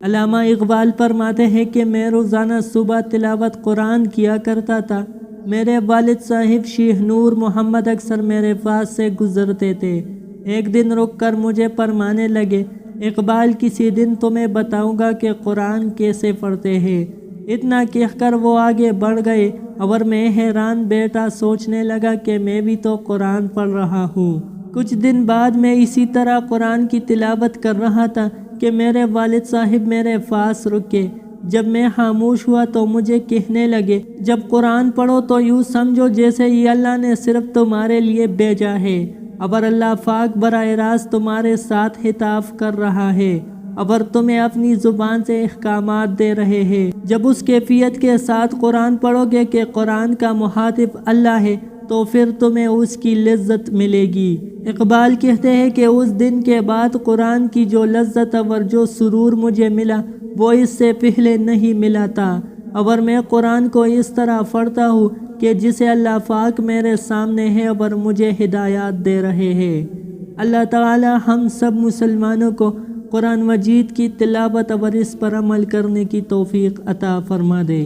علامہ اقبال فرماتے ہیں کہ میں روزانہ صبح تلاوت قرآن کیا کرتا تھا۔ میرے والد صاحب شیخ نور محمد اکثر میرے پاس سے گزرتے تھے۔ ایک دن رک کر مجھے فرمانے لگے، اقبال کسی دن تمہیں بتاؤں گا کہ قرآن کیسے پڑھتے ہیں۔ اتنا کہہ کر وہ آگے بڑھ گئے اور میں حیران بیٹھا سوچنے لگا کہ میں بھی تو قرآن پڑھ رہا ہوں۔ کچھ دن بعد میں اسی طرح قرآن کی تلاوت کر رہا تھا کہ میرے والد صاحب میرے پاس رکے۔ جب میں خاموش ہوا تو مجھے کہنے لگے، جب قرآن پڑھو تو یوں سمجھو جیسے یہ اللہ نے صرف تمہارے لیے بھیجا ہے، اور اللہ پاک براہ راست تمہارے ساتھ خطاب کر رہا ہے اور تمہیں اپنی زبان سے احکامات دے رہے ہیں۔ جب اس کیفیت کے ساتھ قرآن پڑھو گے کہ قرآن کا مخاطب اللہ ہے تو پھر تمہیں اس کی لذت ملے گی۔ اقبال کہتے ہیں کہ اس دن کے بعد قرآن کی جو لذت اور جو سرور مجھے ملا وہ اس سے پہلے نہیں ملا تھا، اور میں قرآن کو اس طرح پڑھتا ہوں کہ جسے اللہ پاک میرے سامنے ہے اور مجھے ہدایات دے رہے ہیں۔ اللہ تعالی ہم سب مسلمانوں کو قرآن مجید کی تلاوت اور اس پر عمل کرنے کی توفیق عطا فرما دے۔